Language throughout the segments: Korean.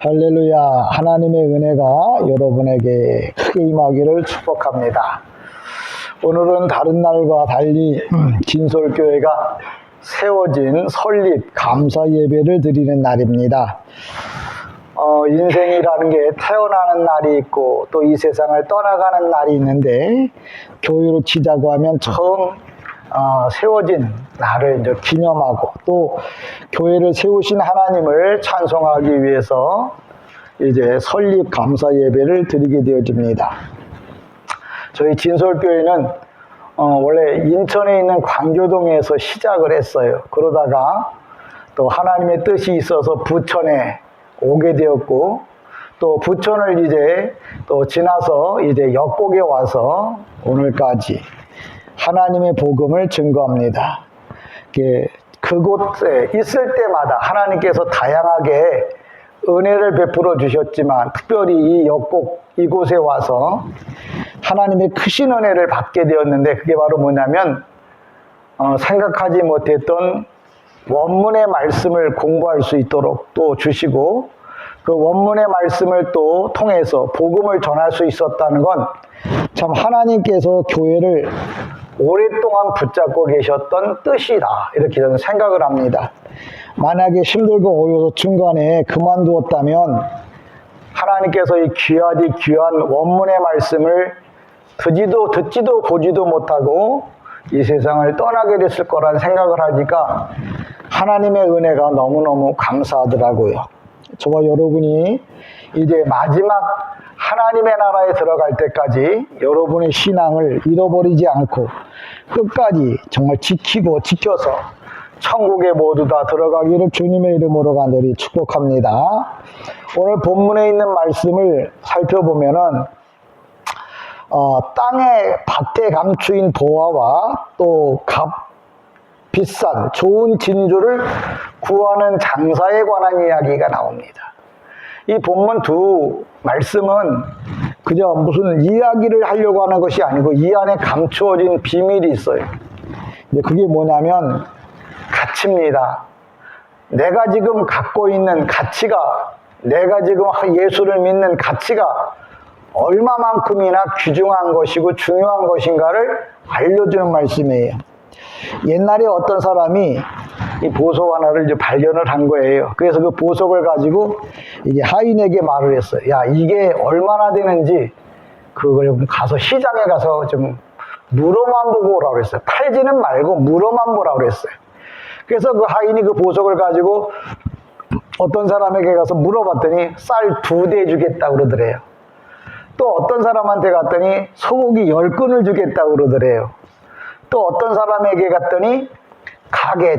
할렐루야. 하나님의 은혜가 여러분에게 크게 임하기를 축복합니다. 오늘은 다른 날과 달리 진솔교회가 세워진 설립 감사 예배를 드리는 날입니다. 인생이라는 게 태어나는 날이 있고 또 이 세상을 떠나가는 날이 있는데, 교회로 치자고 하면 처음 세워진 날을 이제 기념하고 또 교회를 세우신 하나님을 찬송하기 위해서 이제 설립 감사 예배를 드리게 되어집니다. 저희 진솔교회는 원래 인천에 있는 광교동에서 시작을 했어요. 그러다가 또 하나님의 뜻이 있어서 부천에 오게 되었고, 또 부천을 이제 또 지나서 이제 역곡에 와서 오늘까지 하나님의 복음을 증거합니다. 그곳에 있을 때마다 하나님께서 다양하게 은혜를 베풀어 주셨지만, 특별히 이 역곡 이곳에 와서 하나님의 크신 은혜를 받게 되었는데, 그게 바로 뭐냐면 생각하지 못했던 원문의 말씀을 공부할 수 있도록 또 주시고, 그 원문의 말씀을 또 통해서 복음을 전할 수 있었다는 건 참 하나님께서 교회를 오랫동안 붙잡고 계셨던 뜻이다, 이렇게 저는 생각을 합니다. 만약에 힘들고 어려워서 중간에 그만두었다면 하나님께서 이 귀한 원문의 말씀을 듣지도 보지도 못하고 이 세상을 떠나게 됐을 거란 생각을 하니까 하나님의 은혜가 너무너무 감사하더라고요. 저와 여러분이 이제 마지막 하나님의 나라에 들어갈 때까지 여러분의 신앙을 잃어버리지 않고 끝까지 정말 지켜서 천국에 모두 다 들어가기를 주님의 이름으로 간절히 축복합니다. 오늘 본문에 있는 말씀을 살펴보면은 땅의 밭에 감추인 보화와 또 비싼 좋은 진주를 구하는 장사에 관한 이야기가 나옵니다. 이 본문 두 말씀은 그저 무슨 이야기를 하려고 하는 것이 아니고 이 안에 감추어진 비밀이 있어요. 그게 뭐냐면 가치입니다. 내가 지금 갖고 있는 가치가, 내가 지금 예수를 믿는 가치가 얼마만큼이나 귀중한 것이고 중요한 것인가를 알려주는 말씀이에요. 옛날에 어떤 사람이 이 보석 하나를 이제 발견을 한 거예요. 그래서 그 보석을 가지고 이제 하인에게 말을 했어요. 야, 이게 얼마나 되는지 그걸 가서 시장에 가서 좀 물어만 보고 오라고 그랬어요. 팔지는 말고 물어만 보라고 그랬어요. 그래서 그 하인이 그 보석을 가지고 어떤 사람에게 가서 물어봤더니 쌀 2대 주겠다고 그러더래요. 또 어떤 사람한테 갔더니 소고기 10근을 주겠다고 그러더래요. 또 어떤 사람에게 갔더니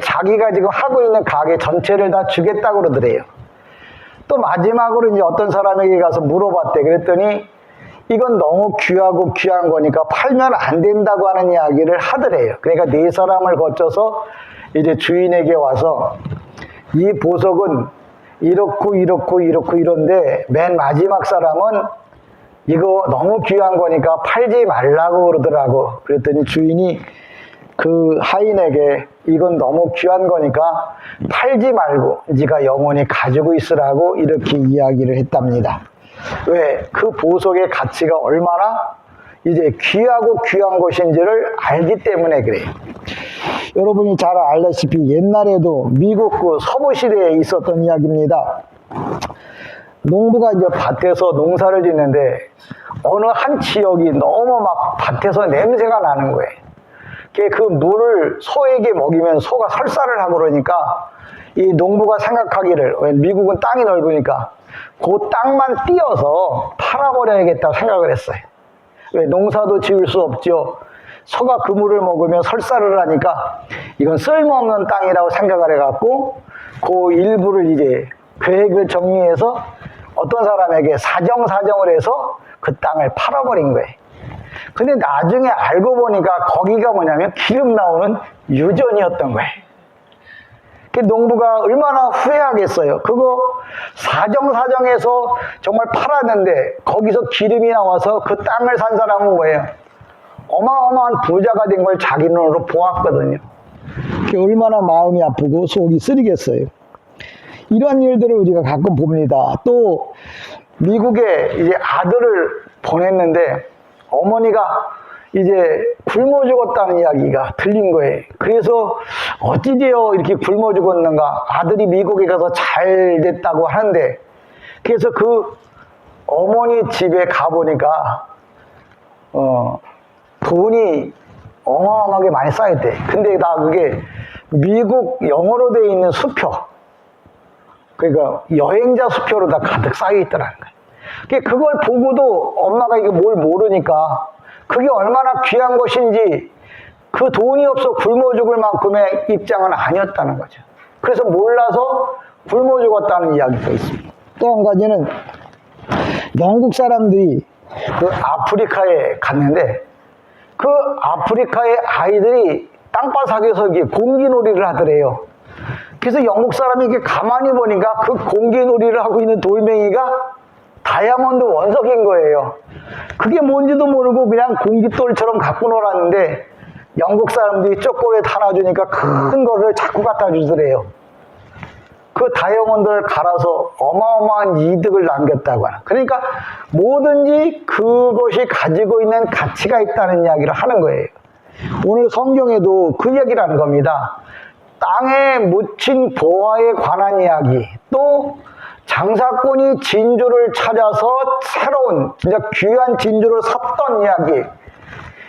자기가 지금 하고 있는 가게 전체를 다 주겠다고 그러더래요. 또 마지막으로 이제 어떤 사람에게 가서 물어봤대. 그랬더니 이건 너무 귀하고 귀한 거니까 팔면 안 된다고 하는 이야기를 하더래요. 그러니까 4사람을 거쳐서 이제 주인에게 와서 이 보석은 이런데 맨 마지막 사람은 이거 너무 귀한 거니까 팔지 말라고 그러더라고. 그랬더니 주인이 그 하인에게 이건 너무 귀한 거니까 팔지 말고 네가 영원히 가지고 있으라고 이렇게 이야기를 했답니다. 왜? 그 보석의 가치가 얼마나 이제 귀하고 귀한 것인지를 알기 때문에 그래요. 여러분이 잘 알다시피 옛날에도 미국 그 서부시대에 있었던 이야기입니다. 농부가 이제 밭에서 농사를 짓는데 어느 한 지역이 너무 막 밭에서 냄새가 나는 거예요. 그 물을 소에게 먹이면 소가 설사를 하고 그러니까 이 농부가 생각하기를, 미국은 땅이 넓으니까 그 땅만 띄어서 팔아버려야겠다고 생각을 했어요. 왜? 농사도 지을 수 없죠. 소가 그 물을 먹으면 설사를 하니까 이건 쓸모없는 땅이라고 생각을 해갖고 그 일부를 이제 계획을 정리해서 어떤 사람에게 사정을 해서 그 땅을 팔아버린 거예요. 근데 나중에 알고 보니까 거기가 뭐냐면 기름 나오는 유전이었던 거예요. 그 농부가 얼마나 후회하겠어요. 그거 사정해서 정말 팔았는데 거기서 기름이 나와서 그 땅을 산 사람은 뭐예요? 어마어마한 부자가 된 걸 자기 눈으로 보았거든요. 그게 얼마나 마음이 아프고 속이 쓰리겠어요. 이런 일들을 우리가 가끔 봅니다. 또 미국에 이제 아들을 보냈는데 어머니가 이제 굶어 죽었다는 이야기가 들린 거예요. 그래서 어찌되어 이렇게 굶어 죽었는가? 아들이 미국에 가서 잘 됐다고 하는데, 그래서 그 어머니 집에 가보니까 돈이 어마어마하게 많이 쌓였대. 근데 다 그게 미국 영어로 되어 있는 수표, 그러니까 여행자 수표로 다 가득 쌓여 있더라는 거예요. 그걸 보고도 엄마가 이게 뭘 모르니까 그게 얼마나 귀한 것인지, 그 돈이 없어 굶어 죽을 만큼의 입장은 아니었다는 거죠. 그래서 몰라서 굶어 죽었다는 이야기가 있습니다. 또 한 가지는 영국 사람들이 그 아프리카에 갔는데, 그 아프리카의 아이들이 땅바닥에서 이게 공기놀이를 하더래요. 그래서 영국 사람이 이렇게 가만히 보니까 그 공기놀이를 하고 있는 돌멩이가 다이아몬드 원석인 거예요. 그게 뭔지도 모르고 그냥 공깃돌처럼 갖고 놀았는데, 영국 사람들이 초콜릿 하나 주니까 큰 거를 자꾸 갖다 주더래요. 그 다이아몬드를 갈아서 어마어마한 이득을 남겼다고 하는. 그러니까 뭐든지 그것이 가지고 있는 가치가 있다는 이야기를 하는 거예요. 오늘 성경에도 그 얘기를 하는 겁니다. 땅에 묻힌 보화에 관한 이야기, 또 장사꾼이 진주를 찾아서 새로운 진짜 귀한 진주를 샀던 이야기.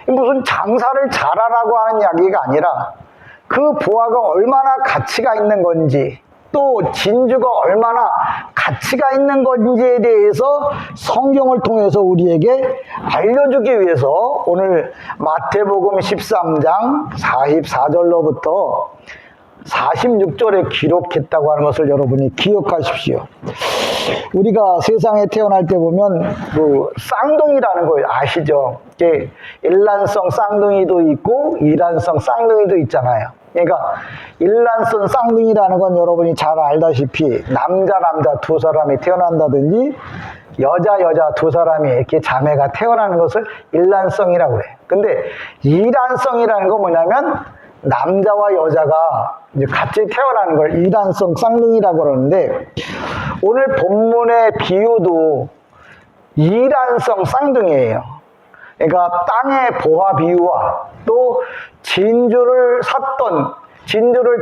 무슨 장사를 잘하라고 하는 이야기가 아니라 그 보화가 얼마나 가치가 있는 건지, 또 진주가 얼마나 가치가 있는 건지에 대해서 성경을 통해서 우리에게 알려주기 위해서 오늘 마태복음 13장 44절로부터 46절에 기록했다고 하는 것을 여러분이 기억하십시오. 우리가 세상에 태어날 때 보면 그 쌍둥이라는 거 아시죠? 일란성 쌍둥이도 있고 이란성 쌍둥이도 있잖아요. 그러니까 일란성 쌍둥이라는 건 여러분이 잘 알다시피 남자 두 사람이 태어난다든지 여자 두 사람이 이렇게 자매가 태어나는 것을 일란성이라고 해요. 근데 이란성이라는 건 뭐냐면 남자와 여자가 이제 같이 태어나는 걸 이란성 쌍둥이라고 그러는데, 오늘 본문의 비유도 이란성 쌍둥이에요. 그러니까 땅의 보화 비유와 또 진주를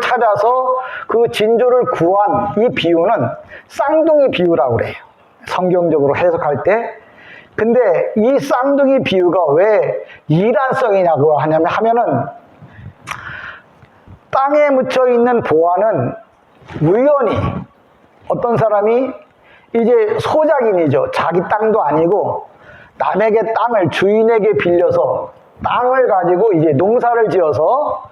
찾아서 그 진주를 구한 이 비유는 쌍둥이 비유라고 그래요. 성경적으로 해석할 때. 근데 이 쌍둥이 비유가 왜 이란성이냐고 하면은 땅에 묻혀 있는 보화는 우연히 어떤 사람이 이제 소작인이죠. 자기 땅도 아니고 남에게 땅을 주인에게 빌려서 땅을 가지고 이제 농사를 지어서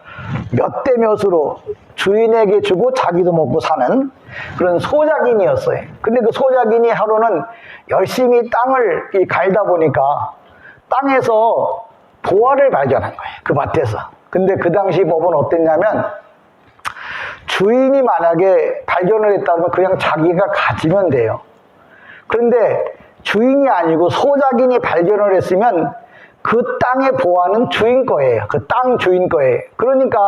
몇 대 몇으로 주인에게 주고 자기도 먹고 사는 그런 소작인이었어요. 근데 그 소작인이 하루는 열심히 땅을 갈다 보니까 땅에서 보화를 발견한 거예요. 그 밭에서. 근데 그 당시 법은 어땠냐면, 주인이 만약에 발견을 했다면 그냥 자기가 가지면 돼요. 그런데 주인이 아니고 소작인이 발견을 했으면 그 땅의 보화는 주인 거예요. 그 땅 주인 거예요. 그러니까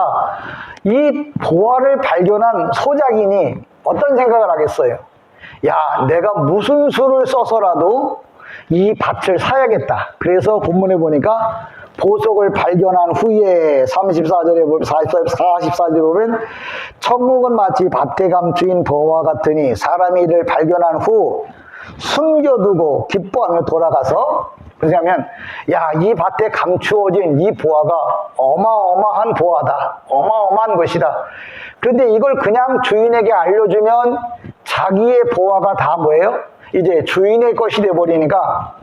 이 보화를 발견한 소작인이 어떤 생각을 하겠어요? 야, 내가 무슨 수를 써서라도 이 밭을 사야겠다. 그래서 본문에 보니까 보석을 발견한 후에 44절에 보면 44절에 보면 천국은 마치 밭에 감추인 보화 같으니 사람이 이를 발견한 후 숨겨두고 기뻐하며 돌아가서, 그러냐면 야, 이 밭에 감추어진 이 보화가 어마어마한 보화다. 어마어마한 것이다. 그런데 이걸 그냥 주인에게 알려주면 자기의 보화가 다 뭐예요? 이제 주인의 것이 돼버리니까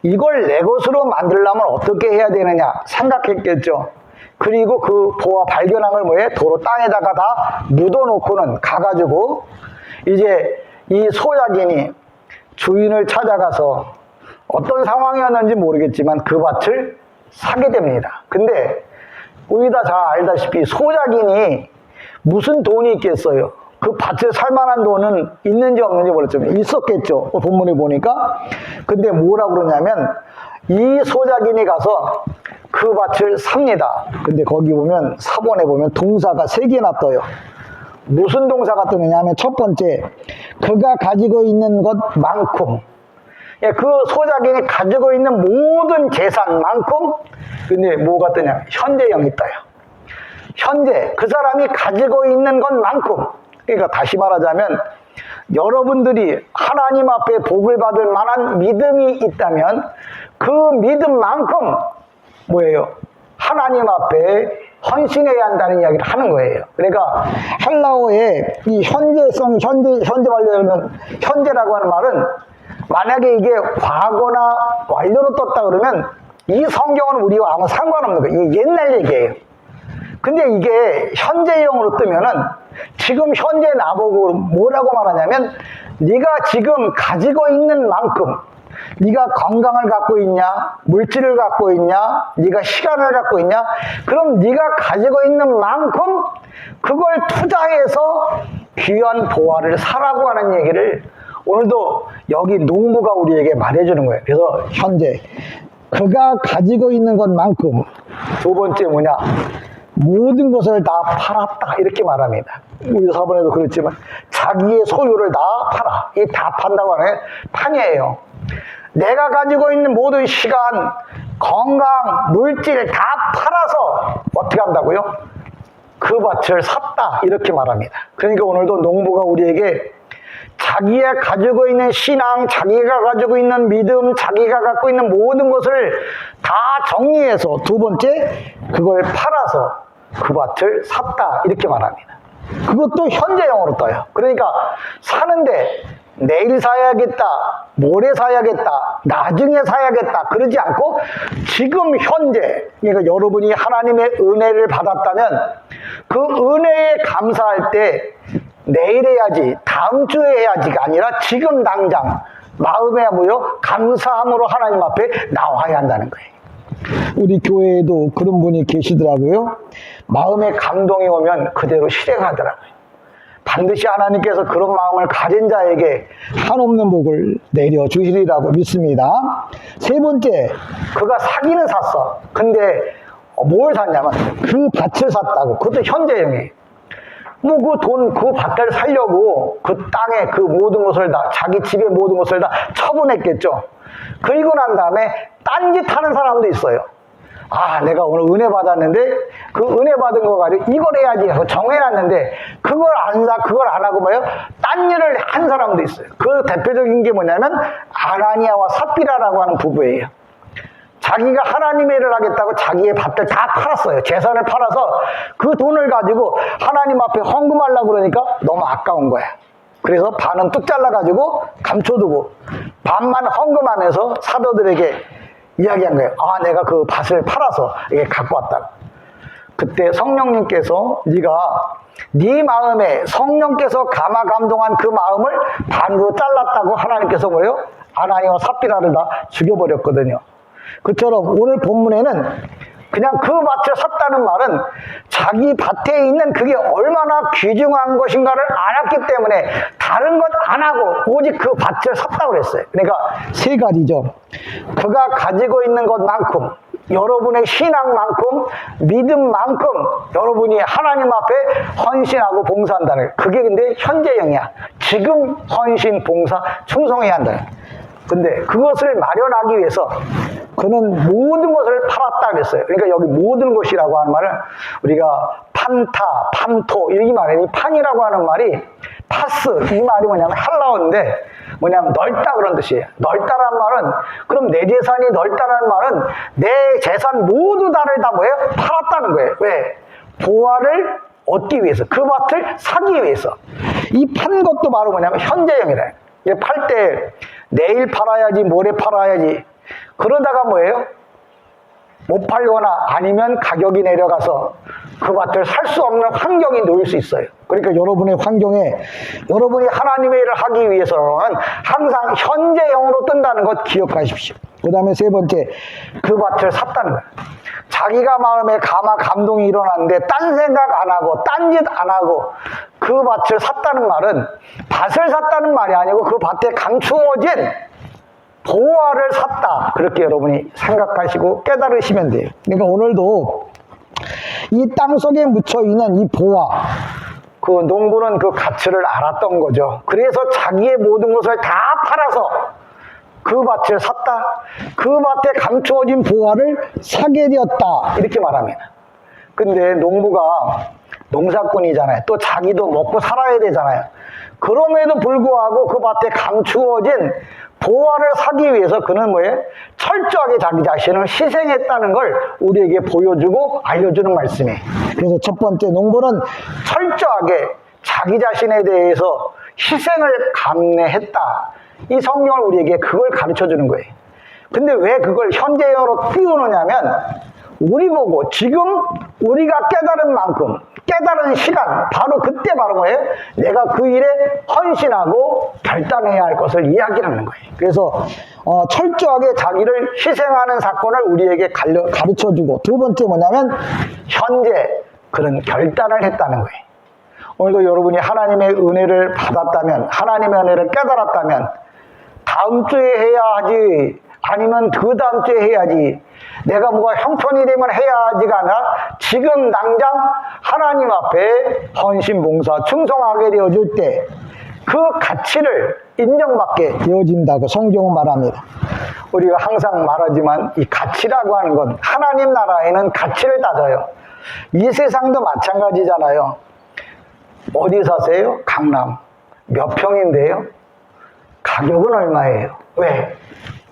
이걸 내 것으로 만들려면 어떻게 해야 되느냐 생각했겠죠. 그리고 그 보화 발견한 걸 뭐예요? 도로 땅에다가 다 묻어놓고는 가가지고 이제 이 소작인이 주인을 찾아가서 어떤 상황이었는지 모르겠지만 그 밭을 사게 됩니다. 근데 우리 다 잘 알다시피 소작인이 무슨 돈이 있겠어요? 그 밭에 살만한 돈은 있는지 없는지 모르겠지만 있었겠죠. 본문에 보니까. 근데 뭐라고 그러냐면 이 소작인이 가서 그 밭을 삽니다. 근데 거기 보면 사본에 보면 동사가 3개나 떠요. 무슨 동사가 뜨느냐 하면 첫 번째, 그가 가지고 있는 것만큼, 예, 그 소작인이 가지고 있는 모든 재산만큼, 근데 뭐가 뜨냐? 현재형이 떠요. 현재, 그 사람이 가지고 있는 것만큼. 그러니까 다시 말하자면, 여러분들이 하나님 앞에 복을 받을 만한 믿음이 있다면, 그 믿음만큼, 뭐예요? 하나님 앞에 헌신해야 한다는 이야기를 하는 거예요. 그러니까 헬라어에 이 현재성, 현재 완료는 현재라고 하는 말은 만약에 이게 과거나 완료로 떴다 그러면 이 성경은 우리와 아무 상관없는 거예요. 이게 옛날 얘기예요. 근데 이게 현재형으로 뜨면은 지금 현재 나보고 뭐라고 말하냐면 네가 지금 가지고 있는 만큼, 네가 건강을 갖고 있냐, 물질을 갖고 있냐, 네가 시간을 갖고 있냐, 그럼 네가 가지고 있는 만큼 그걸 투자해서 귀한 보화를 사라고 하는 얘기를 오늘도 여기 농부가 우리에게 말해주는 거예요. 그래서 현재 그가 가지고 있는 것만큼, 두 번째 뭐냐, 모든 것을 다 팔았다 이렇게 말합니다. 우리 저번에도 그랬지만 자기의 소유를 다 팔아. 이 다 판다고 하는 게 판이에요. 내가 가지고 있는 모든 시간, 건강, 물질 다 팔아서 어떻게 한다고요? 그 밭을 샀다 이렇게 말합니다. 그러니까 오늘도 농부가 우리에게 자기가 가지고 있는 신앙, 자기가 가지고 있는 믿음, 자기가 갖고 있는 모든 것을 다 정리해서 두 번째, 그걸 팔아서 그 밭을 샀다 이렇게 말합니다. 그것도 현재형으로 떠요. 그러니까 사는데 내일 사야겠다, 모레 사야겠다, 나중에 사야겠다 그러지 않고 지금 현재, 그러니까 여러분이 하나님의 은혜를 받았다면 그 은혜에 감사할 때 내일 해야지, 다음 주에 해야지가 아니라 지금 당장 마음에 뭐요? 감사함으로 하나님 앞에 나와야 한다는 거예요. 우리 교회에도 그런 분이 계시더라고요. 마음에 감동이 오면 그대로 실행하더라고요. 반드시 하나님께서 그런 마음을 가진 자에게 한없는 복을 내려주시리라고 믿습니다. 세 번째, 그가 사기는 샀어. 근데 뭘 샀냐면 그 밭을 샀다고. 그것도 현재형이에요. 뭐 그 돈, 그 밭을 살려고 그 땅에 그 모든 것을 다, 자기 집의 모든 것을 다 처분했겠죠. 그리고 난 다음에 딴짓 하는 사람도 있어요. 아, 내가 오늘 은혜 받았는데 그 은혜 받은 거 가지고 이걸 해야지 하고 정해놨는데 그걸 그걸 안 하고 뭐예요? 딴 일을 한 사람도 있어요. 그 대표적인 게 뭐냐면 아나니아와 삽비라라고 하는 부부예요. 자기가 하나님의 일을 하겠다고 자기의 밭을 다 팔았어요. 재산을 팔아서 그 돈을 가지고 하나님 앞에 헌금하려고 그러니까 너무 아까운 거야. 그래서 반은 뚝 잘라가지고 감춰두고 반만 헌금하면서 사도들에게 이야기한 거예요. 아, 내가 그 밭을 팔아서 이게 갖고 왔다고. 그때 성령님께서 네가 네 마음에 성령께서 감동한 그 마음을 반으로 잘랐다고 하나님께서 뭐예요? 아나니아와 삽비라를 다 죽여버렸거든요. 그처럼 오늘 본문에는 그냥 그 밭을 샀다는 말은 자기 밭에 있는 그게 얼마나 귀중한 것인가를 알았기 때문에 다른 것 안 하고 오직 그 밭을 샀다고 그랬어요. 그러니까 세 가지죠. 그가 가지고 있는 것만큼, 여러분의 신앙만큼, 믿음만큼 여러분이 하나님 앞에 헌신하고 봉사한다는 거예요. 그게 근데 현재형이야. 지금 헌신, 봉사, 충성해야 한다는 거예요. 근데 그것을 마련하기 위해서 그는 모든 것을 팔았다 그랬어요. 그러니까 여기 모든 것이라고 하는 말은 우리가 판타, 판토 이 말이 판이라고 하는 말이 파스 이 말이 뭐냐면 헬라어인데 뭐냐면 넓다 그런 뜻이에요. 넓다라는 말은 그럼 내 재산이 넓다라는 말은 내 재산 모두 다를 다 뭐예요? 팔았다는 거예요. 왜? 보화를 얻기 위해서, 그 밭을 사기 위해서. 이 판 것도 바로 뭐냐면 현재형이래요. 팔 때 내일 팔아야지, 모레 팔아야지. 그러다가 뭐예요? 못 팔거나 아니면 가격이 내려가서 그 밭을 살 수 없는 환경이 놓일 수 있어요. 그러니까 여러분의 환경에 여러분이 하나님의 일을 하기 위해서는 항상 현재형으로 뜬다는 것 기억하십시오. 그 다음에 세 번째, 그 밭을 샀다는 거예요. 자기가 마음에 감동이 일어났는데 딴 생각 안 하고 딴짓 안 하고 그 밭을 샀다는 말은 밭을 샀다는 말이 아니고 그 밭에 감추어진 보화를 샀다. 그렇게 여러분이 생각하시고 깨달으시면 돼요. 그러니까 오늘도 이 땅속에 묻혀있는 이 보화, 그 농부는 그 가치를 알았던 거죠. 그래서 자기의 모든 것을 다 팔아서 그 밭을 샀다. 그 밭에 감추어진 보화를 사게 되었다. 이렇게 말합니다. 근데 농부가 농사꾼이잖아요. 또 자기도 먹고 살아야 되잖아요. 그럼에도 불구하고 그 밭에 감추어진 보화를 사기 위해서 그는 뭐예요? 철저하게 자기 자신을 희생했다는 걸 우리에게 보여주고 알려주는 말씀이에요. 그래서 첫 번째, 농부는 철저하게 자기 자신에 대해서 희생을 감내했다. 이 성경을 우리에게 그걸 가르쳐 주는 거예요. 근데 왜 그걸 현재형으로 띄우느냐면 우리 보고 지금 우리가 깨달은 만큼 깨달은 시간 바로 그때 바로 뭐예요? 내가 그 일에 헌신하고 결단해야 할 것을 이야기하는 거예요. 그래서 철저하게 자기를 희생하는 사건을 우리에게 가르쳐주고 두 번째 뭐냐면 현재 그런 결단을 했다는 거예요. 오늘도 여러분이 하나님의 은혜를 받았다면 하나님의 은혜를 깨달았다면 다음 주에 해야 하지 아니면 그 다음 주에 해야지 내가 뭐가 형편이 되면 해야지가 아니라 지금 당장 하나님 앞에 헌신, 봉사, 충성하게 되어질 때 그 가치를 인정받게 되어진다고 성경은 말합니다. 우리가 항상 말하지만 이 가치라고 하는 건 하나님 나라에는 가치를 따져요. 이 세상도 마찬가지잖아요. 어디 사세요? 강남. 몇 평인데요? 가격은 얼마예요? 왜?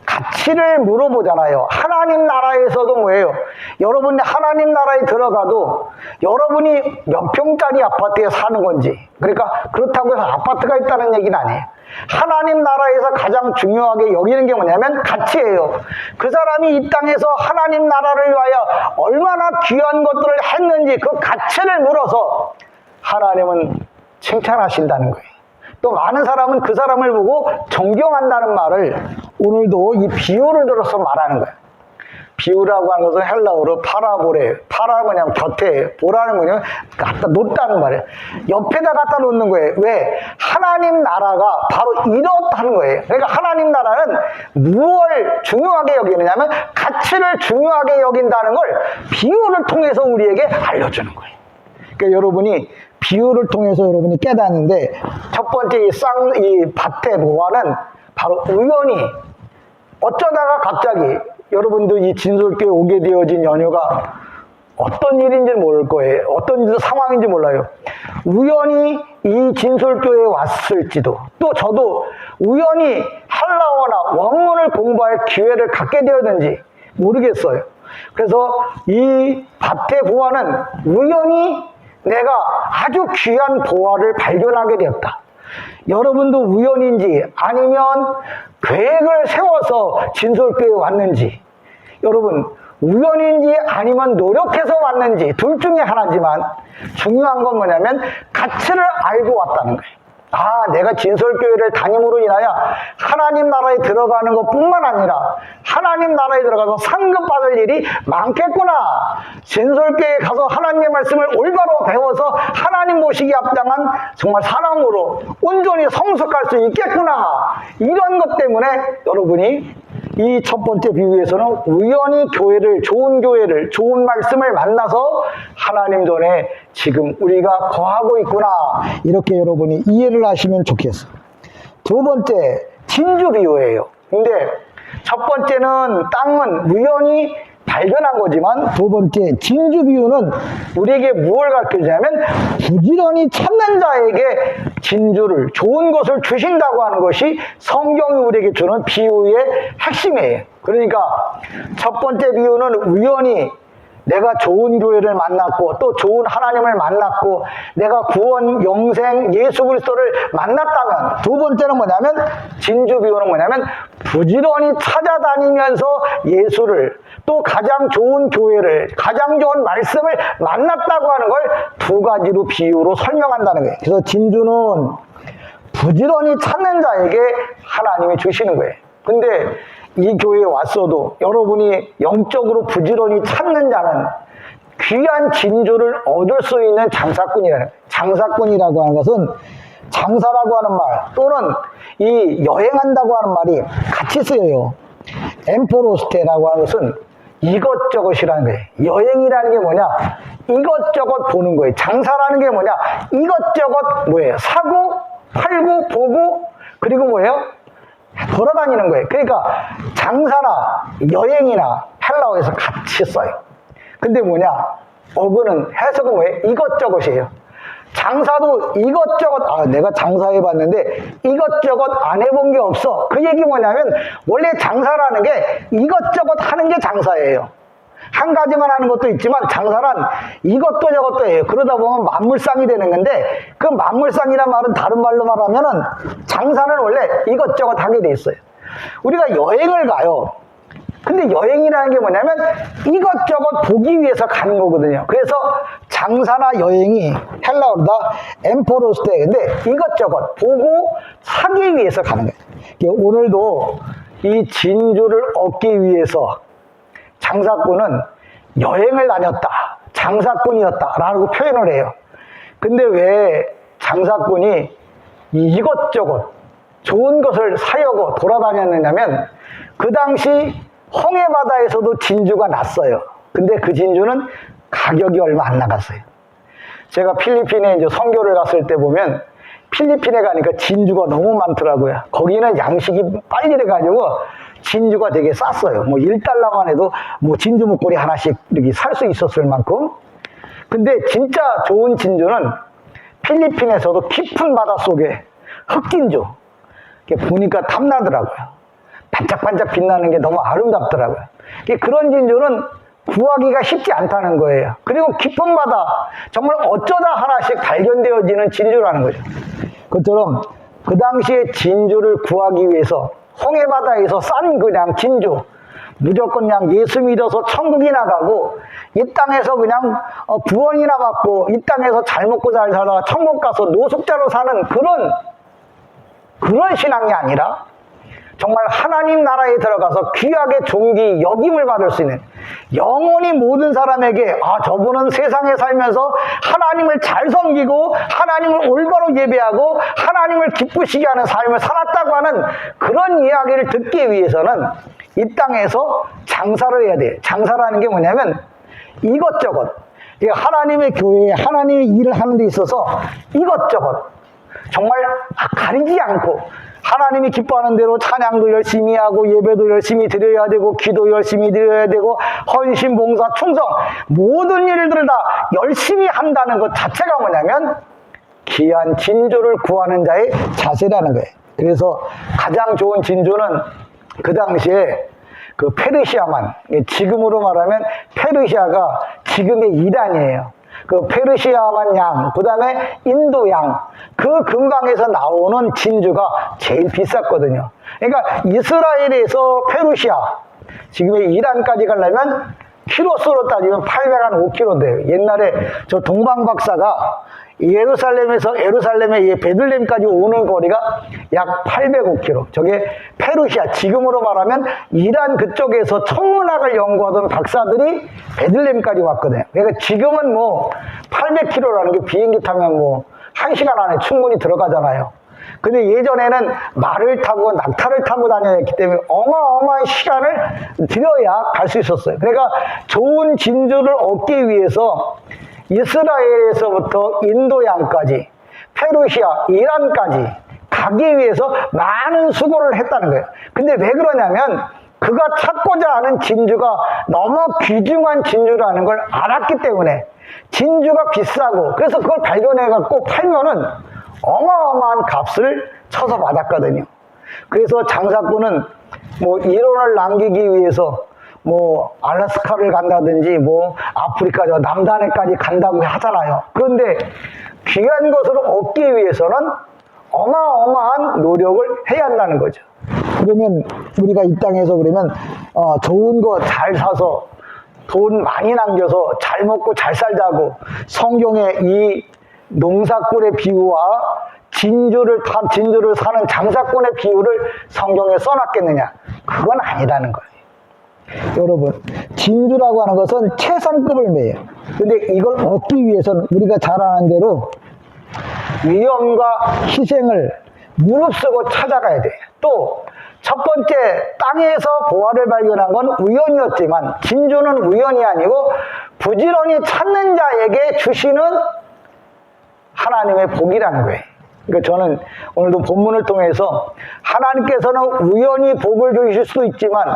가치를 물어보잖아요. 하나님 나라에서도 뭐예요? 여러분이 하나님 나라에 들어가도 여러분이 몇 평짜리 아파트에 사는 건지, 그러니까 그렇다고 해서 아파트가 있다는 얘기는 아니에요. 하나님 나라에서 가장 중요하게 여기는 게 뭐냐면 가치예요. 그 사람이 이 땅에서 하나님 나라를 위하여 얼마나 귀한 것들을 했는지 그 가치를 물어서 하나님은 칭찬하신다는 거예요. 또 많은 사람은 그 사람을 보고 존경한다는 말을 오늘도 이 비유를 들어서 말하는 거예요. 비유라고 하는 것은 헬라어로 파라보레, 파라 뭐냐면 곁에, 보라는 뭐냐면 갖다 놓다는 말이에요. 옆에다 갖다 놓는 거예요. 왜? 하나님 나라가 바로 이렇다는 거예요. 그러니까 하나님 나라는 무엇을 중요하게 여기느냐면 가치를 중요하게 여긴다는 걸 비유를 통해서 우리에게 알려주는 거예요. 그러니까 여러분이 비유를 통해서 여러분이 깨닫는데 첫 번째 이 밭의 보화는 바로 우연히 어쩌다가 갑자기 여러분도 이 진솔교회 오게 되어진 연유가 어떤 일인지 모를 거예요. 어떤 상황인지 몰라요. 우연히 이 진솔교회에 왔을지도 또 저도 우연히 헬라어나 원문을 공부할 기회를 갖게 되었는지 모르겠어요. 그래서 이 밭의 보화는 우연히 내가 아주 귀한 보화를 발견하게 되었다. 여러분도 우연인지 아니면 계획을 세워서 진솔교회에 왔는지 여러분 우연인지 아니면 노력해서 왔는지 둘 중에 하나지만 중요한 건 뭐냐면 가치를 알고 왔다는 거예요. 아, 내가 진솔교회를 다님으로 인하여 하나님 나라에 들어가는 것뿐만 아니라 하나님 나라에 들어가서 상급 받을 일이 많겠구나. 진솔교회에 가서 하나님의 말씀을 올바로 배워서 하나님 모시기 합당한 정말 사람으로 온전히 성숙할 수 있겠구나. 이런 것 때문에 여러분이 이 첫 번째 비유에서는 우연히 좋은 교회를, 좋은 말씀을 만나서 하나님 전에 지금 우리가 거하고 있구나. 이렇게 여러분이 이해를 하시면 좋겠어요. 두 번째, 진주 비유예요. 근데 첫 번째는 땅은 우연히 발견한 거지만 두 번째 진주 비유는 우리에게 무엇을 가르쳐주냐면 부지런히 찾는 자에게 진주를 좋은 것을 주신다고 하는 것이 성경이 우리에게 주는 비유의 핵심이에요. 그러니까 첫 번째 비유는 우연히 내가 좋은 교회를 만났고 또 좋은 하나님을 만났고 내가 구원, 영생, 예수 그리스도를 만났다면 두 번째는 뭐냐면 진주 비유는 뭐냐면 부지런히 찾아다니면서 예수를 또 가장 좋은 교회를 가장 좋은 말씀을 만났다고 하는 걸 두 가지로 비유로 설명한다는 거예요. 그래서 진주는 부지런히 찾는 자에게 하나님이 주시는 거예요. 근데 이 교회에 왔어도 여러분이 영적으로 부지런히 찾는 자는 귀한 진주를 얻을 수 있는 장사꾼이라는 거예요. 장사꾼이라고 하는 것은 장사라고 하는 말 또는 이 여행한다고 하는 말이 같이 쓰여요. 엠포로스테라고 하는 것은 이것저것이라는 거예요. 여행이라는 게 뭐냐? 이것저것 보는 거예요. 장사라는 게 뭐냐? 이것저것 뭐예요? 사고, 팔고, 보고, 그리고 뭐예요? 돌아다니는 거예요. 그러니까 장사나 여행이나 헬라어에서 같이 써요. 근데 뭐냐? 어근은 해석은 뭐예요? 이것저것이에요. 장사도 이것저것, 내가 장사해봤는데 이것저것 안 해본 게 없어. 그 얘기 뭐냐면 원래 장사라는 게 이것저것 하는 게 장사예요. 한 가지만 하는 것도 있지만 장사란 이것도 저것도 해요. 그러다 보면 만물상이 되는 건데 그 만물상이란 말은 다른 말로 말하면은 장사는 원래 이것저것 하게 돼 있어요. 우리가 여행을 가요. 근데 여행이라는 게 뭐냐면 이것저것 보기 위해서 가는 거거든요. 그래서 장사나 여행이 헬라어로 다 엠포로스테인데 이것저것 보고 사기 위해서 가는 거예요. 오늘도 이 진주를 얻기 위해서 장사꾼은 여행을 다녔다, 장사꾼이었다 라고 표현을 해요. 근데 왜 장사꾼이 이것저것 좋은 것을 사려고 돌아다녔느냐면 그 당시 홍해바다에서도 진주가 났어요. 근데 그 진주는 가격이 얼마 안 나갔어요. 제가 필리핀에 이제 선교를 갔을 때 보면 필리핀에 가니까 진주가 너무 많더라고요. 거기는 양식이 빨리 돼가지고 진주가 되게 쌌어요. 뭐 1달러만 해도 뭐 진주 목걸이 하나씩 이렇게 살 수 있었을 만큼. 근데 진짜 좋은 진주는 필리핀에서도 깊은 바다 속에 흑진주. 보니까 탐나더라고요. 반짝반짝 빛나는 게 너무 아름답더라고요. 그런 진주는 구하기가 쉽지 않다는 거예요. 그리고 깊은 바다, 정말 어쩌다 하나씩 발견되어지는 진주라는 거죠. 그처럼 그 당시에 진주를 구하기 위해서 홍해바다에서 싼 그냥 진주, 무조건 그냥 예수 믿어서 천국이나 가고 이 땅에서 그냥 구원이나 받고 이 땅에서 잘 먹고 잘 살다가 천국 가서 노숙자로 사는 그런 신앙이 아니라 정말 하나님 나라에 들어가서 귀하게 존귀 여김을 받을 수 있는 영원히 모든 사람에게 저분은 세상에 살면서 하나님을 잘 섬기고 하나님을 올바로 예배하고 하나님을 기쁘시게 하는 삶을 살았다고 하는 그런 이야기를 듣기 위해서는 이 땅에서 장사를 해야 돼요. 장사라는 게 뭐냐면 이것저것 하나님의 교회에 하나님의 일을 하는 데 있어서 이것저것 정말 가리지 않고 하나님이 기뻐하는 대로 찬양도 열심히 하고 예배도 열심히 드려야 되고 기도 열심히 드려야 되고 헌신, 봉사, 충성 모든 일들을 다 열심히 한다는 것 자체가 뭐냐면 귀한 진주를 구하는 자의 자세라는 거예요. 그래서 가장 좋은 진주는 그 당시에 그 페르시아만, 지금으로 말하면 페르시아가 지금의 이란이에요. 그 페르시아만 양, 그 다음에 인도 양, 그 근방에서 나오는 진주가 제일 비쌌거든요. 그러니까 이스라엘에서 페르시아, 지금의 이란까지 가려면 키로수로 따지면 805km 돼요. 옛날에 저 동방 박사가 예루살렘에서 에루살렘의 베들레헴까지 오는 거리가 약 805km. 저게 페르시아, 지금으로 말하면 이란 그쪽에서 천문학을 연구하던 박사들이 베들레헴까지 왔거든요. 그러니까 지금은 뭐 800km라는 게 비행기 타면 뭐 1시간 안에 충분히 들어가잖아요. 근데 예전에는 말을 타고 낙타를 타고 다녔기 때문에 어마어마한 시간을 들여야 갈 수 있었어요. 그러니까 좋은 진주를 얻기 위해서 이스라엘에서부터 인도양까지, 페르시아, 이란까지 가기 위해서 많은 수고를 했다는 거예요. 근데 왜 그러냐면 그가 찾고자 하는 진주가 너무 귀중한 진주라는 걸 알았기 때문에 진주가 비싸고 그래서 그걸 발견해갖고 팔면은 어마어마한 값을 쳐서 받았거든요. 그래서 장사꾼은 뭐 이론을 남기기 위해서 뭐 알래스카를 간다든지 뭐 아프리카 저 남단에까지 간다고 하잖아요. 그런데 귀한 것을 얻기 위해서는 어마어마한 노력을 해야 한다는 거죠. 그러면 우리가 이 땅에서 그러면 좋은 거 잘 사서 돈 많이 남겨서 잘 먹고 잘 살자고 성경에 이 농사꾼의 비유와 진주를 사는 장사꾼의 비유를 성경에 써놨겠느냐? 그건 아니라는 거예요. 여러분, 진주라고 하는 것은 최상급을 매요. 근데 이걸 얻기 위해서는 우리가 잘 아는 대로 위험과 희생을 무릅쓰고 찾아가야 돼요. 또 첫 번째, 땅에서 보화를 발견한 건 우연이었지만 진주는 우연이 아니고 부지런히 찾는 자에게 주시는 하나님의 복이라는 거예요. 그러니까 저는 오늘도 본문을 통해서 하나님께서는 우연히 복을 주실 수도 있지만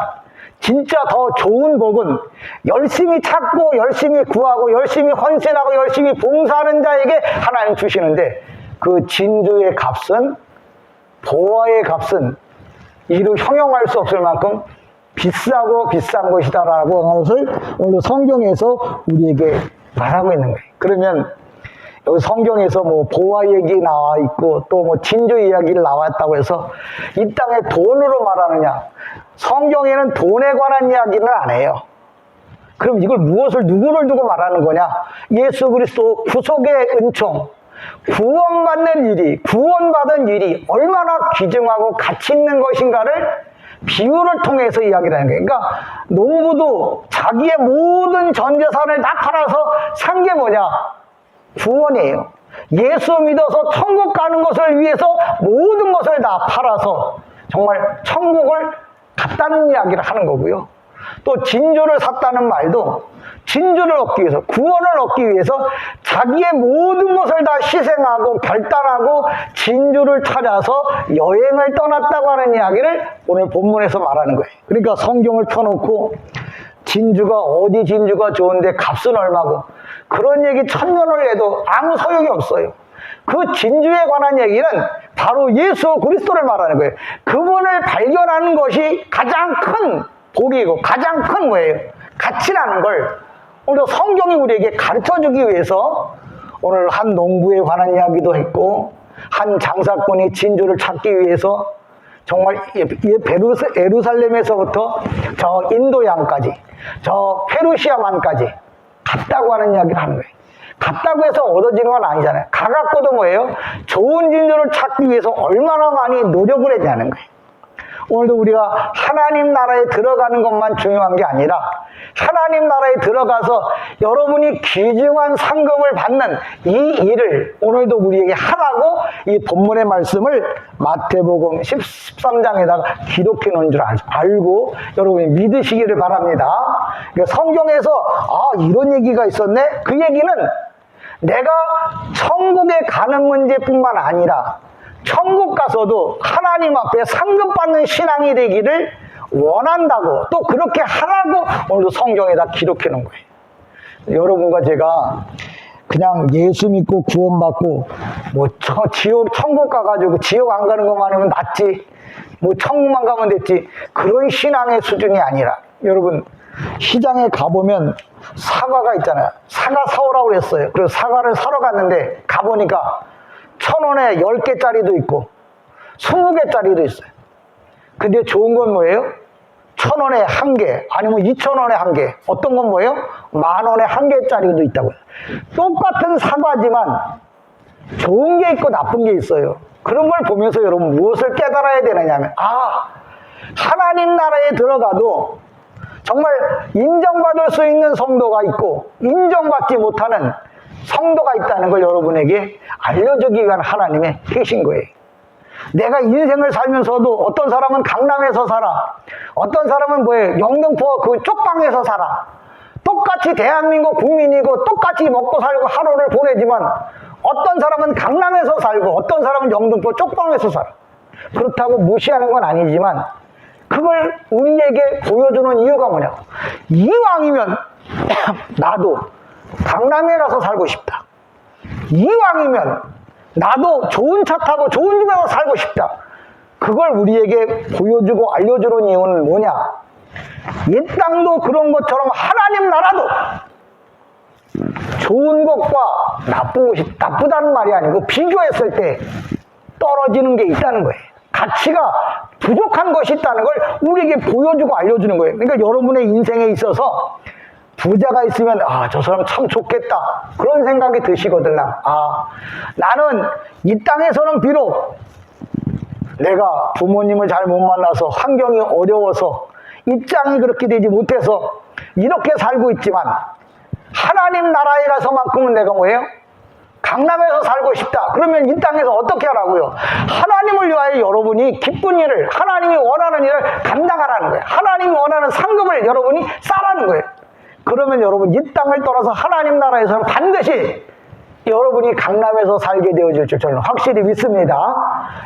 진짜 더 좋은 복은 열심히 찾고 열심히 구하고 열심히 헌신하고 열심히 봉사하는 자에게 하나님 주시는데 그 진주의 값은, 보화의 값은 이루 형용할 수 없을 만큼 비싸고 비싼 것이다라고 하는 것을 오늘 성경에서 우리에게 말하고 있는 거예요. 그러면 여기 성경에서 뭐 보화 얘기 나와 있고 또 뭐 진주 이야기를 나왔다고 해서 이 땅에 돈으로 말하느냐? 성경에는 돈에 관한 이야기는 안 해요. 그럼 이걸 누구를 두고 말하는 거냐? 예수 그리스도 구속의 은총, 구원받은 일이 얼마나 귀중하고 가치 있는 것인가를 비유를 통해서 이야기를 하는 거예요. 그러니까 농부도 자기의 모든 전 재산을 다 팔아서 산 게 뭐냐? 구원이에요. 예수 믿어서 천국 가는 것을 위해서 모든 것을 다 팔아서 정말 천국을 갔다는 이야기를 하는 거고요. 또 진주를 샀다는 말도 진주를 얻기 위해서, 구원을 얻기 위해서 자기의 모든 것을 다 희생하고 결단하고 진주를 찾아서 여행을 떠났다고 하는 이야기를 오늘 본문에서 말하는 거예요. 그러니까 성경을 펴놓고 진주가 어디 진주가 좋은데 값은 얼마고 그런 얘기 천년을 해도 아무 소용이 없어요. 그 진주에 관한 얘기는 바로 예수 그리스도를 말하는 거예요. 그분을 발견하는 것이 가장 큰 복이고 가장 큰 뭐예요? 가치라는 걸 오늘 성경이 우리에게 가르쳐주기 위해서 오늘 한 농부에 관한 이야기도 했고 한 장사꾼이 진주를 찾기 위해서 정말 예루살렘에서부터 저 인도양까지 저 페르시아만까지 갔다고 하는 이야기를 하는 거예요. 갔다고 해서 얻어지는 건 아니잖아요. 가갖고도 뭐예요? 좋은 진주를 찾기 위해서 얼마나 많이 노력을 했냐는 거예요. 오늘도 우리가 하나님 나라에 들어가는 것만 중요한 게 아니라 하나님 나라에 들어가서 여러분이 귀중한 상급을 받는 이 일을 오늘도 우리에게 하라고 이 본문의 말씀을 마태복음 13장에다가 기록해 놓은 줄 알고 여러분이 믿으시기를 바랍니다. 그러니까 성경에서 이런 얘기가 있었네? 그 얘기는 내가 천국에 가는 문제뿐만 아니라 천국 가서도 하나님 앞에 상급받는 신앙이 되기를 원한다고 또 그렇게 하라고 오늘도 성경에다 기록해 놓은 거예요. 여러분과 제가 그냥 예수 믿고 구원받고 뭐 천국 가가지고 지옥 안 가는 것만 하면 낫지 뭐 천국만 가면 됐지 그런 신앙의 수준이 아니라 여러분 시장에 가보면 사과가 있잖아요. 사과 사오라고 그랬어요. 그래서 사과를 사러 갔는데 가보니까 1,000원에 10개짜리도 있고 20개짜리도 있어요. 근데 좋은 건 뭐예요? 1,000원에 1개 아니면 2,000원에 1개 어떤 건 뭐예요? 10,000원에 1개짜리도 있다고요. 똑같은 사과지만 좋은 게 있고 나쁜 게 있어요. 그런 걸 보면서 여러분 무엇을 깨달아야 되느냐 하면 하나님 나라에 들어가도 정말 인정받을 수 있는 성도가 있고 인정받지 못하는 성도가 있다는 걸 여러분에게 알려주기 위한 하나님의 계신 거예요. 내가 인생을 살면서도 어떤 사람은 강남에서 살아. 어떤 사람은 뭐예요? 영등포 그 쪽방에서 살아. 똑같이 대한민국 국민이고 똑같이 먹고 살고 하루를 보내지만 어떤 사람은 강남에서 살고 어떤 사람은 영등포 쪽방에서 살아. 그렇다고 무시하는 건 아니지만 그걸 우리에게 보여주는 이유가 뭐냐고. 이왕이면 나도 강남에 가서 살고 싶다. 이왕이면 나도 좋은 차 타고 좋은 집에서 살고 싶다. 그걸 우리에게 보여주고 알려주는 이유는 뭐냐? 이 땅도 그런 것처럼 하나님 나라도 좋은 것과 나쁜 것이 나쁘다는 말이 아니고 비교했을 때 떨어지는 게 있다는 거예요. 가치가 부족한 것이 있다는 걸 우리에게 보여주고 알려주는 거예요. 그러니까 여러분의 인생에 있어서 부자가 있으면 저 사람 참 좋겠다 그런 생각이 드시거든요. 나는 이 땅에서는 비록 내가 부모님을 잘 못 만나서 환경이 어려워서 입장이 그렇게 되지 못해서 이렇게 살고 있지만 하나님 나라에 가서만큼은 내가 뭐예요? 강남에서 살고 싶다. 그러면 이 땅에서 어떻게 하라고요? 하나님을 위하여 여러분이 기쁜 일을 하나님이 원하는 일을 감당하라는 거예요. 하나님이 원하는 상급을 여러분이 쌓라는 거예요. 그러면 여러분 이 땅을 떠나서 하나님 나라에서는 반드시 여러분이 강남에서 살게 되어질 줄 저는 확실히 믿습니다.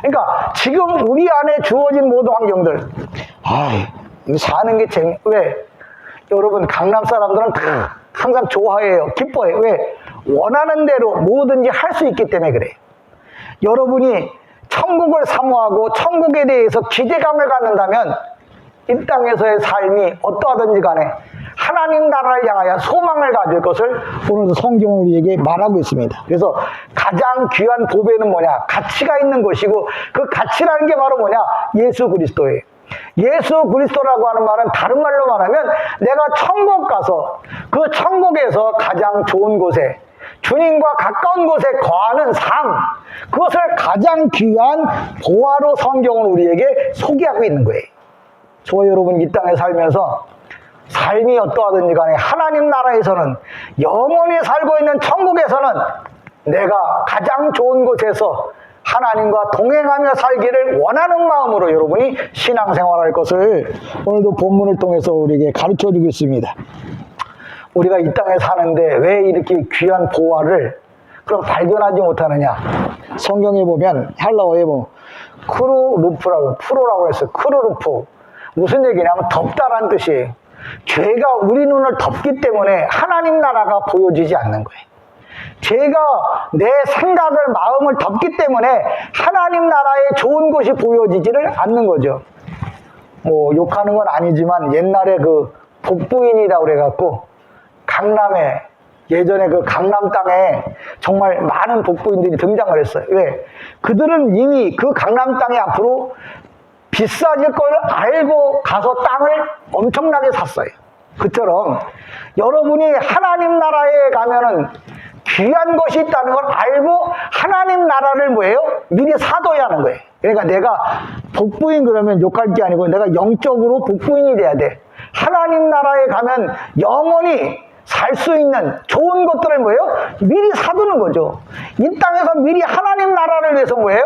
그러니까 지금 우리 안에 주어진 모든 환경들, 사는 게 왜? 여러분 강남 사람들은 다 항상 좋아해요. 기뻐해요. 왜? 원하는 대로 뭐든지 할 수 있기 때문에 그래요. 여러분이 천국을 사모하고 천국에 대해서 기대감을 갖는다면 이 땅에서의 삶이 어떠하든지 간에 하나님 나라를 향하여 소망을 가질 것을 오늘도 성경은 우리에게 말하고 있습니다. 그래서 가장 귀한 보배는 뭐냐? 가치가 있는 것이고 그 가치라는 게 바로 뭐냐? 예수 그리스도예요. 예수 그리스도라고 하는 말은 다른 말로 말하면 내가 천국 가서 그 천국에서 가장 좋은 곳에 주님과 가까운 곳에 거하는 삶, 그것을 가장 귀한 보화로 성경은 우리에게 소개하고 있는 거예요. 저와 여러분 이 땅에 살면서 삶이 어떠하든지 간에 하나님 나라에서는 영원히 살고 있는 천국에서는 내가 가장 좋은 곳에서 하나님과 동행하며 살기를 원하는 마음으로 여러분이 신앙생활할 것을 오늘도 본문을 통해서 우리에게 가르쳐주고 있습니다. 우리가 이 땅에 사는데 왜 이렇게 귀한 보화를 그럼 발견하지 못하느냐? 성경에 보면 헬라어에 크루루프라고 프로라고 했어요. 크루루프. 무슨 얘기냐면 덮다란 뜻이에요. 죄가 우리 눈을 덮기 때문에 하나님 나라가 보여지지 않는 거예요. 죄가 내 생각을 마음을 덮기 때문에 하나님 나라의 좋은 것이 보여지지를 않는 거죠. 욕하는 건 아니지만 옛날에 그 복부인이라고 그래갖고 강남에 예전에 그 강남 땅에 정말 많은 복부인들이 등장을 했어요. 왜? 그들은 이미 그 강남 땅에 앞으로 비싸질 걸 알고 가서 땅을 엄청나게 샀어요. 그처럼 여러분이 하나님 나라에 가면은 귀한 것이 있다는 걸 알고 하나님 나라를 뭐예요? 미리 사둬야 하는 거예요. 그러니까 내가 복부인 그러면 욕할 게 아니고 내가 영적으로 복부인이 돼야 돼. 하나님 나라에 가면 영원히 살 수 있는 좋은 것들을 뭐예요? 미리 사두는 거죠. 이 땅에서 미리 하나님 나라를 위해서 뭐예요?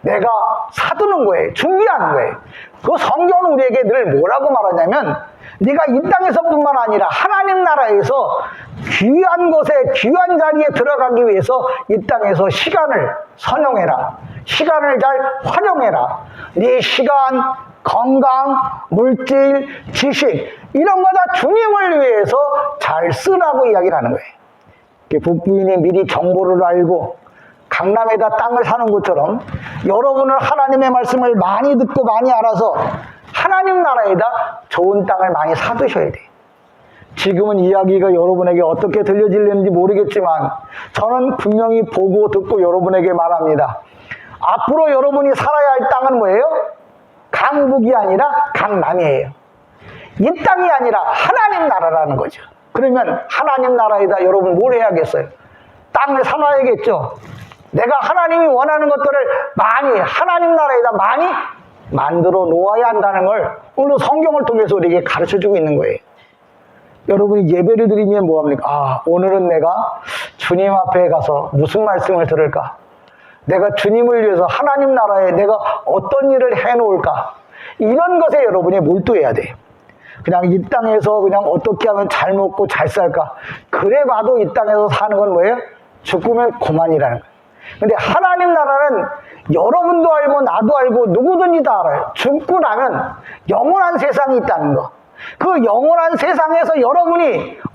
내가 사두는 거예요. 준비하는 거예요. 그 성경은 우리에게 늘 뭐라고 말하냐면 네가 이 땅에서뿐만 아니라 하나님 나라에서 귀한 곳에 귀한 자리에 들어가기 위해서 이 땅에서 시간을 선용해라. 시간을 잘 활용해라. 네 시간, 건강, 물질, 지식 이런 거 다 주님을 위해서 잘 쓰라고 이야기를 하는 거예요. 복부인이 미리 정보를 알고 강남에다 땅을 사는 것처럼 여러분은 하나님의 말씀을 많이 듣고 많이 알아서 하나님 나라에다 좋은 땅을 많이 사두셔야 돼요. 지금은 이야기가 여러분에게 어떻게 들려질는지 모르겠지만 저는 분명히 보고 듣고 여러분에게 말합니다. 앞으로 여러분이 살아야 할 땅은 뭐예요? 강북이 아니라 강남이에요. 이 땅이 아니라 하나님 나라라는 거죠. 그러면 하나님 나라에다 여러분 뭘 해야겠어요? 땅을 사놔야겠죠. 내가 하나님이 원하는 것들을 많이 하나님 나라에다 많이 만들어 놓아야 한다는 걸 오늘 성경을 통해서 우리에게 가르쳐주고 있는 거예요. 여러분이 예배를 드리면 뭐합니까? 오늘은 내가 주님 앞에 가서 무슨 말씀을 들을까? 내가 주님을 위해서 하나님 나라에 내가 어떤 일을 해놓을까? 이런 것에 여러분이 몰두해야 돼요. 그냥 이 땅에서 그냥 어떻게 하면 잘 먹고 잘 살까? 그래 봐도 이 땅에서 사는 건 뭐예요? 죽으면 그만이라는 거예요. 근데 하나님 나라는 여러분도 알고 나도 알고 누구든지 다 알아요. 죽고 나면 영원한 세상이 있다는 거. 그 영원한 세상에서 여러분이